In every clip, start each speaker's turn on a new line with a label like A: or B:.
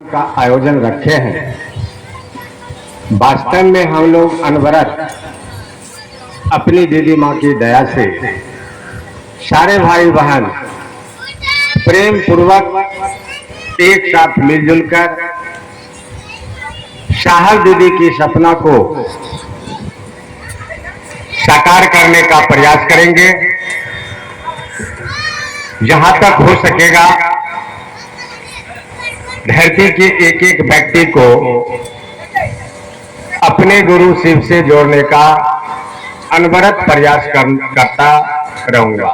A: का आयोजन रखे हैं। वास्तव में हम लोग अनवरत अपनी दीदी माँ की दया से सारे भाई बहन प्रेम पूर्वक एक साथ मिलजुल कर साहब दीदी की सपना को साकार करने का प्रयास करेंगे। जहां तक हो सकेगा धरती के एक एक व्यक्ति को अपने गुरु शिव से जोड़ने का अनवरत प्रयास करता रहूंगा।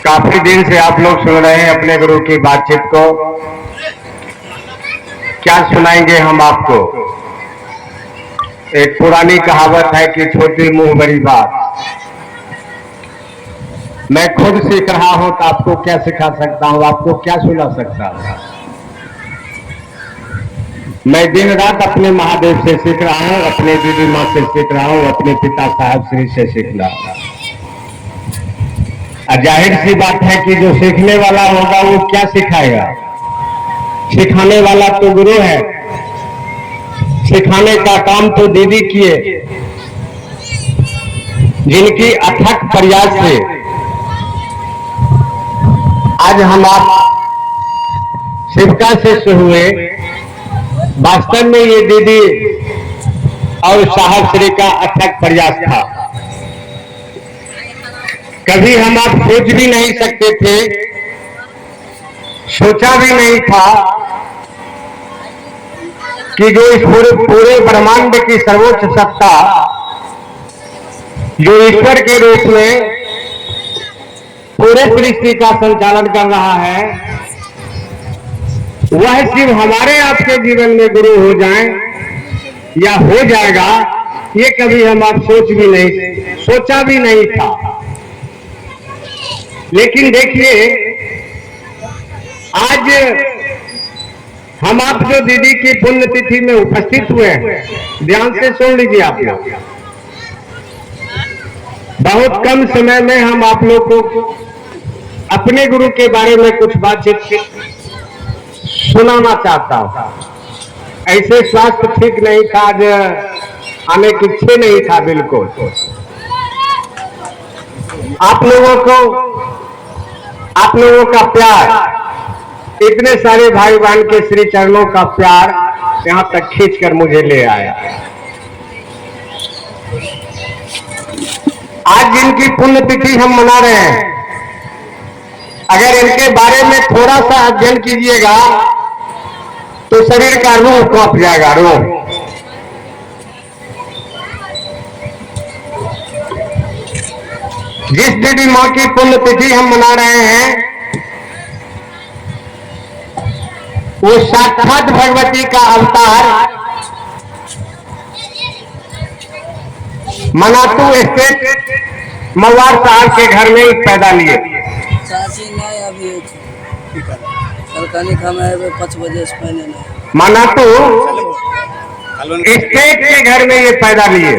A: काफी दिन से आप लोग सुन रहे हैं अपने गुरु की बातचीत को। क्या सुनाएंगे हम आपको? एक पुरानी कहावत है कि छोटी मुंह बड़ी बात। मैं खुद सीख रहा हूं तो आपको क्या सिखा सकता हूं, आपको क्या सुना सकता हूं? मैं दिन रात अपने महादेव से सीख रहा हूं, अपने दीदी माँ से सीख रहा हूं, अपने पिता साहब श्री से सीख रहा हूं। जाहिर सी बात है कि जो सीखने वाला होगा वो क्या सिखाएगा? सिखाने वाला तो गुरु है। सिखाने का काम तो दीदी किए, जिनकी अथक प्रयास से आज हम आप शिवका शिष्य हुए। वास्तव में ये दीदी और साहब श्री का अथक प्रयास था। कभी हम आप सोच भी नहीं सकते थे, सोचा भी नहीं था कि जो इस पूरे ब्रह्मांड की सर्वोच्च सत्ता जो ईश्वर के रूप में पूरे सृष्टि का संचालन कर रहा है, वह सिर्फ हमारे आपके जीवन में गुरु हो जाए या हो जाएगा, ये कभी हम आप सोचा भी नहीं था। लेकिन देखिए आज हम आप जो दीदी की पुण्यतिथि में उपस्थित हुए हैं, ध्यान से सुन लीजिए आप लोग। बहुत कम समय में हम आप लोग को अपने गुरु के बारे में कुछ बातचीत सुनाना चाहता हूं। ऐसे स्वास्थ्य ठीक नहीं था, आज आने की इच्छा नहीं था बिल्कुल। आप लोगों का प्यार, इतने सारे भाई बहन के श्री चरणों का प्यार यहां तक खींचकर मुझे ले आया। आज जिनकी पुण्यतिथि हम मना रहे हैं, अगर इनके बारे में थोड़ा सा अध्ययन कीजिएगा तो शरीर का रूह कांप जाएगा। रूह जिस दीदी माँ की पुण्यतिथि हम मना रहे हैं वो साक्षात भगवती का अवतार मनातू स्टेट मवार साहब के घर में पैदा लिए। मनातू स्टेट के घर में ये पैदा लिए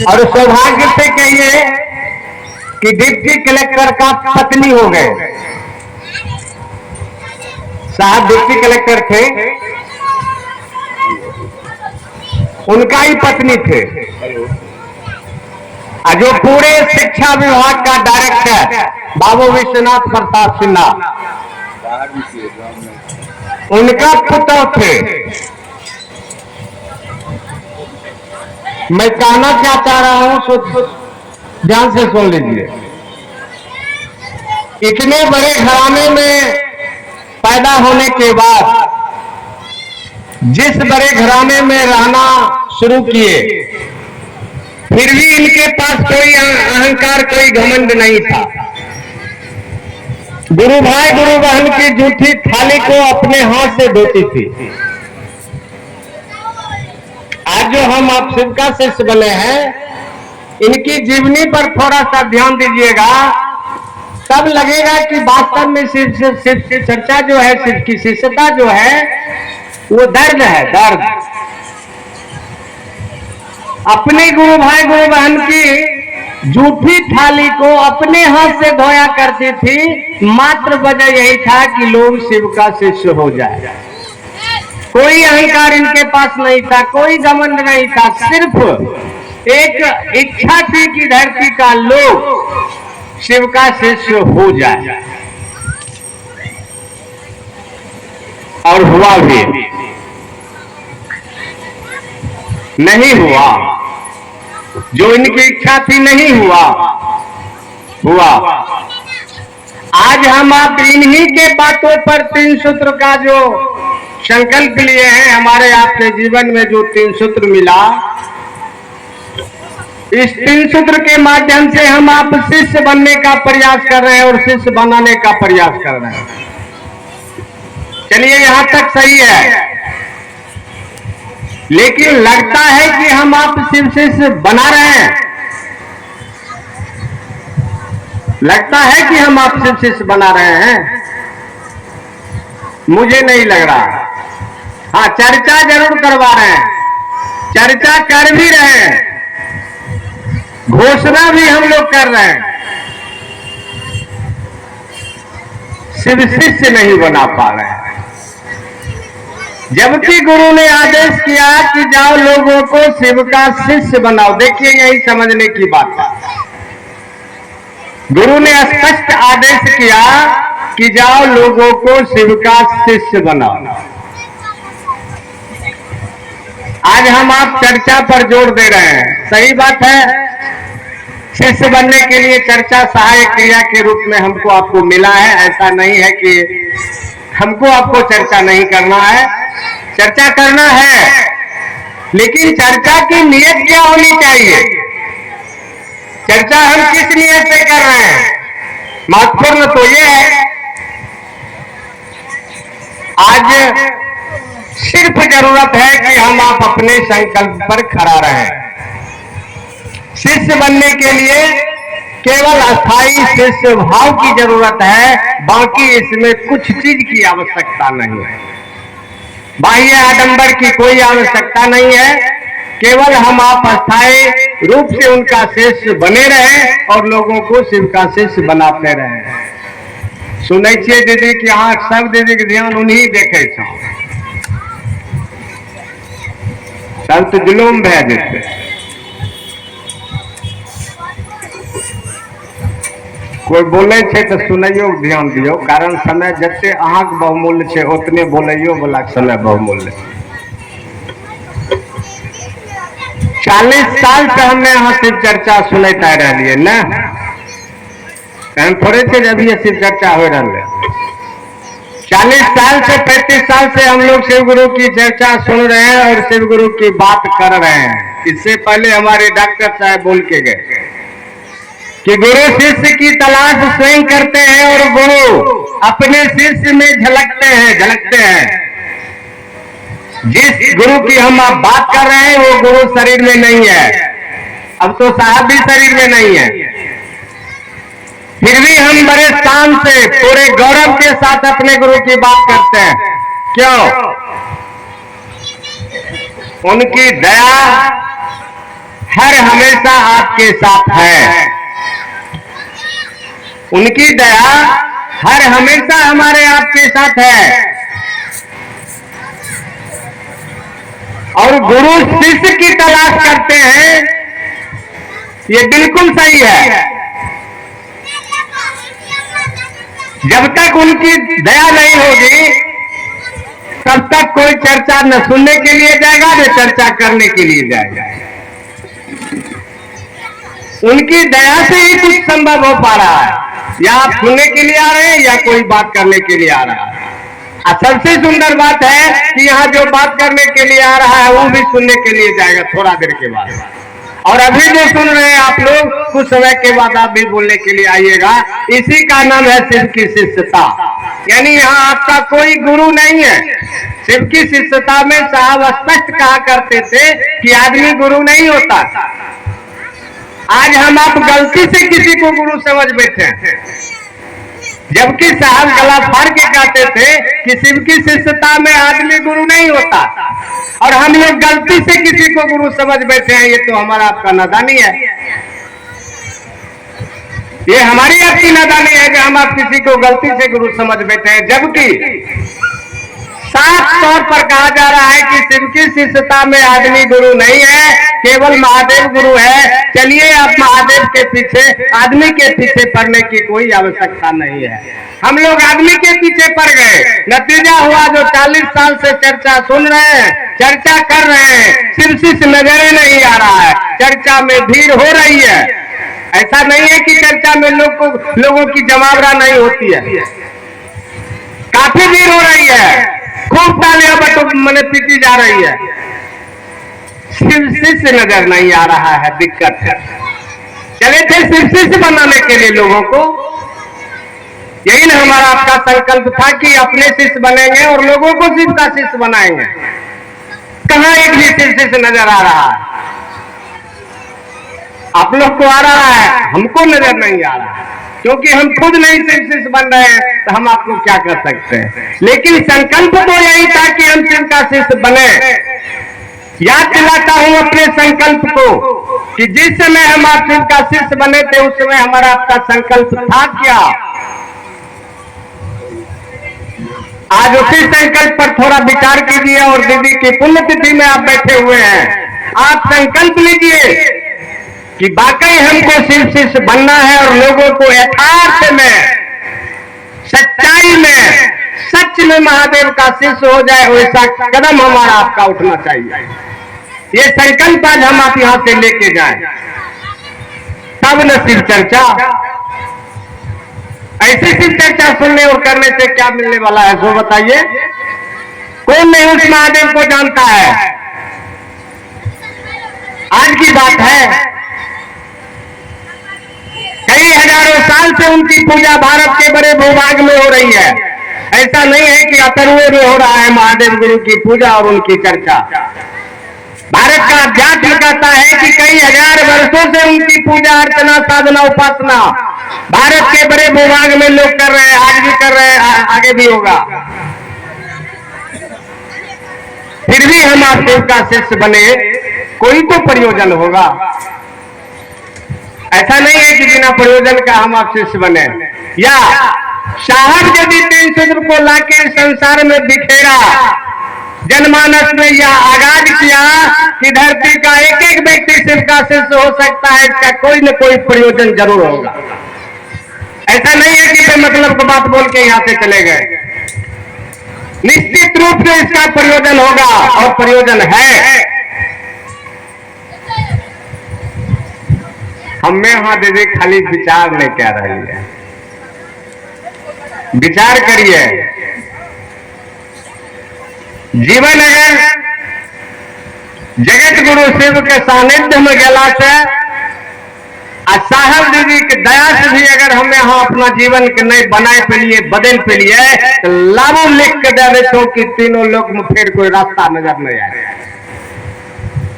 A: और सौभाग्य से कहिए कि डिप्टी कलेक्टर का पत्नी हो गए। साहब डिप्टी कलेक्टर थे, उनका ही पत्नी थे। जो पूरे शिक्षा विभाग का डायरेक्टर बाबू विश्वनाथ प्रताप सिन्हा, उनका पुत्र थे। मैं कहना क्या चाह रहा हूं ध्यान से सुन लीजिए। इतने बड़े घराने में पैदा होने के बाद जिस बड़े घराने में रहना शुरू किए, फिर भी इनके पास कोई अहंकार, कोई घमंड नहीं था। गुरु भाई गुरु बहन की जूठी थाली को अपने हाथ से धोती थी। आज जो हम आप शिवका शिष्य बने हैं, इनकी जीवनी पर थोड़ा सा ध्यान दीजिएगा, तब लगेगा कि वास्तव में शिव की चर्चा जो है, शिव की शिष्यता जो है वो दर्द है, दर्द। अपने गुरु भाई गुरु बहन की जूठी थाली को अपने हाथ से धोया करती थी। मात्र वजह यही था कि लोग शिव का शिष्य हो जाए। कोई अहंकार इनके पास नहीं था, कोई घमंड नहीं था, सिर्फ एक इच्छा थी कि धरती का लोग शिव का शिष्य हो जाए। और हुआ भी नहीं हुआ, जो इनकी इच्छा थी नहीं हुआ। आज हम आप इन्हीं के बातों पर 3 सूत्र का जो संकल्प लिए हैं, हमारे आपके जीवन में जो 3 सूत्र मिला, इस 3 सूत्र के माध्यम से हम आप शिष्य बनने का प्रयास कर रहे हैं और शिष्य बनाने का प्रयास कर रहे हैं। चलिए यहां तक सही है, लेकिन लगता है कि हम आप शिव शिष्य बना रहे हैं। लगता है कि हम आप शिव शिष्य बना रहे हैं, मुझे नहीं लग रहा। हाँ, चर्चा जरूर करवा रहे हैं, चर्चा कर भी रहे हैं, घोषणा भी हम लोग कर रहे हैं, शिव शिष्य नहीं बना पा रहे हैं। जबकि गुरु ने आदेश किया कि जाओ लोगों को शिव का शिष्य बनाओ। देखिए यही समझने की बात है, गुरु ने स्पष्ट आदेश किया कि जाओ लोगों को शिव का शिष्य बनाओ। आज हम आप चर्चा पर जोर दे रहे हैं, सही बात है। शिष्य बनने के लिए चर्चा सहायक क्रिया के रूप में हमको आपको मिला है। ऐसा नहीं है कि हमको आपको चर्चा नहीं करना है, चर्चा करना है, लेकिन चर्चा की नियत क्या होनी चाहिए? चर्चा हम किस नियत से कर रहे हैं? महत्वपूर्ण तो ये है, आज सिर्फ जरूरत है कि हम आप अपने संकल्प पर खड़ा रहें। शिष्य बनने के लिए केवल अस्थाई शिष्य भाव की जरूरत है, बाकी इसमें कुछ चीज की आवश्यकता नहीं है। बाह्य आडंबर की कोई आवश्यकता नहीं है, केवल हम आप अस्थाई रूप से उनका शिष्य बने रहें और लोगों को शिव का शिष्य बनाते रहें। सुनै छियै दीदी कि अहाँ सब दीदी के ध्यान उन्हीं देखे छौ, सब तो जुलूम भए जेतै। कोई बोले छे तो सुनैयो ध्यान दियो, कारण समय जते अहाँके बहुमूल्य छे उतने बोलैयो वाला समय बहुमूल्य। 40 साल से हमने यहाँ शिव चर्चा सुनते रहिए न, थोड़े थे जब ये शिव चर्चा हो रहा है। 40 साल से 35 साल से हम लोग शिव गुरु की चर्चा सुन रहे हैं और शिव गुरु की बात कर रहे हैं। इससे पहले हमारे डॉक्टर साहब बोल के गए कि गुरु शिष्य की तलाश स्वयं करते हैं और गुरु अपने शिष्य में झलकते हैं। जिस गुरु की हम आप बात कर रहे हैं वो गुरु शरीर में नहीं है, अब तो साहब भी शरीर में नहीं है, फिर भी हम बड़े शान से पूरे गौरव के साथ अपने गुरु की बात करते हैं। क्यों? उनकी दया हर हमेशा आपके साथ है, उनकी दया हर हमेशा हमारे आपके साथ है। और गुरु शिष्य की तलाश करते हैं, ये बिल्कुल सही है। जब तक उनकी दया नहीं होगी तब तक कोई चर्चा न सुनने के लिए जाएगा न चर्चा करने के लिए जाएगा। उनकी दया से ही कुछ संभव हो पा रहा है, या आप सुनने के लिए आ रहे हैं या कोई बात करने के लिए आ रहा है। सबसे सुंदर बात है कि यहाँ जो बात करने के लिए आ रहा है वो भी सुनने के लिए जाएगा थोड़ा देर के बाद, और अभी जो सुन रहे हैं आप लोग कुछ समय के बाद आप भी बोलने के लिए आइएगा। इसी का नाम है शिव की शिष्यता। यानी यहाँ आपका कोई गुरु नहीं है। शिव की शिष्यता में साहब स्पष्ट कहा करते थे कि आदमी गुरु नहीं होता। आज हम आप गलती से किसी को गुरु समझ बैठे हैं, जबकि साहब गला फाड़ के कहते थे कि शिव की शिष्यता में आदमी गुरु नहीं होता, और हम लोग गलती से किसी को गुरु समझ बैठे हैं। ये तो हमारा आपका नादानी है। ये हमारी आपकी नादानी है कि हम आप किसी को गलती से गुरु समझ बैठे हैं, जबकि साफ तौर पर कहा जा रहा है कि शिव की शिष्यता में आदमी गुरु नहीं है, केवल महादेव गुरु है। चलिए, आप महादेव के पीछे, आदमी के पीछे पड़ने की कोई आवश्यकता नहीं है। हम लोग आदमी के पीछे पड़ गए, नतीजा हुआ जो 40 साल से चर्चा सुन रहे हैं, चर्चा कर रहे हैं, शिव शिष्य नजर ही नहीं आ रहा है। चर्चा में भीड़ हो रही है, ऐसा नहीं है कि चर्चा में लोगों की जमावड़ा नहीं होती है, काफी भीड़ हो रही है, खूब तालियां मैंने पीटी जा रही है। शिव शिष्य नजर नहीं आ रहा है, दिक्कत है। चले थे शिव शिष्य बनाने के लिए लोगों को, यही ना हमारा आपका संकल्प था कि अपने शिष्य बनेंगे और लोगों को शिव का शिष्य बनाएंगे। कहां एक भी शिव शिष्य नजर आ रहा है? आप लोग को आ रहा है, हमको नजर नहीं आ रहा है, क्योंकि हम खुद नहीं शिव शिष्य बन रहे हैं, तो हम आपको क्या कर सकते हैं। लेकिन संकल्प तो यही था कि हम शिव का शिष्य बने। याद दिलाता हूं अपने संकल्प को कि जिस समय हम आप शिव का शिष्य बने थे, उस समय हमारा आपका संकल्प था क्या। आज उसी संकल्प पर थोड़ा विचार कीजिए, और दीदी की पुण्यतिथि में आप बैठे हुए हैं, आप संकल्प लीजिए कि वाकई हमको शिव शिष्य बनना है और लोगों को यथार्थ में, सच्चाई में, सच में महादेव का शिष्य हो जाए, वैसा कदम हमारा आपका उठना चाहिए। ये संकल्प आज हम आप यहां से लेके जाएं, तब न शिव चर्चा। ऐसी शिव चर्चा सुनने और करने से क्या मिलने वाला है, सो बताइए। कौन नहीं उस महादेव को जानता है? आज की बात है, कई हजारों साल से उनकी पूजा भारत के बड़े भूभाग में हो रही है। ऐसा नहीं है कि अतर्वे में हो रहा है महादेव गुरु की पूजा और उनकी चर्चा। भारत का अध्यात्म कहता है कि कई हजार वर्षों से उनकी पूजा अर्चना साधना उपासना भारत के बड़े भूभाग में लोग कर रहे हैं, आज भी कर रहे हैं, आगे भी होगा। फिर भी हम आप शिव का शिष्य बने, कोई तो प्रयोजन होगा। ऐसा नहीं है कि बिना प्रयोजन का हम आप शिष्य बने। या साहब यदि 3 सूत्र को लाके संसार में बिखेरा, जनमानस में यह आगाज किया कि धरती का एक एक व्यक्ति शिव का शिष्य हो सकता है, इसका कोई न कोई प्रयोजन जरूर होगा। ऐसा नहीं है कि मतलब को बात बोल के यहां से चले गए, निश्चित रूप से इसका प्रयोजन होगा और प्रयोजन है। हमें यहां दीदी खाली विचार नहीं कह रही है, विचार करिए। जीवन अगर जगत गुरु शिव के सानिध्य में गला से साहब दीदी के दया से भी अगर हम यहाँ अपना जीवन के नहीं बनाए पे लिए बदल पे लिए, तो लाभों लिख के दे देते हो कि तीनों लोग में फिर कोई रास्ता नजर नहीं आएगा।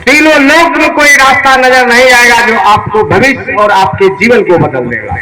A: तीनों लोग में कोई रास्ता नजर नहीं आएगा जो आपको भविष्य और आपके जीवन को बदल देगा।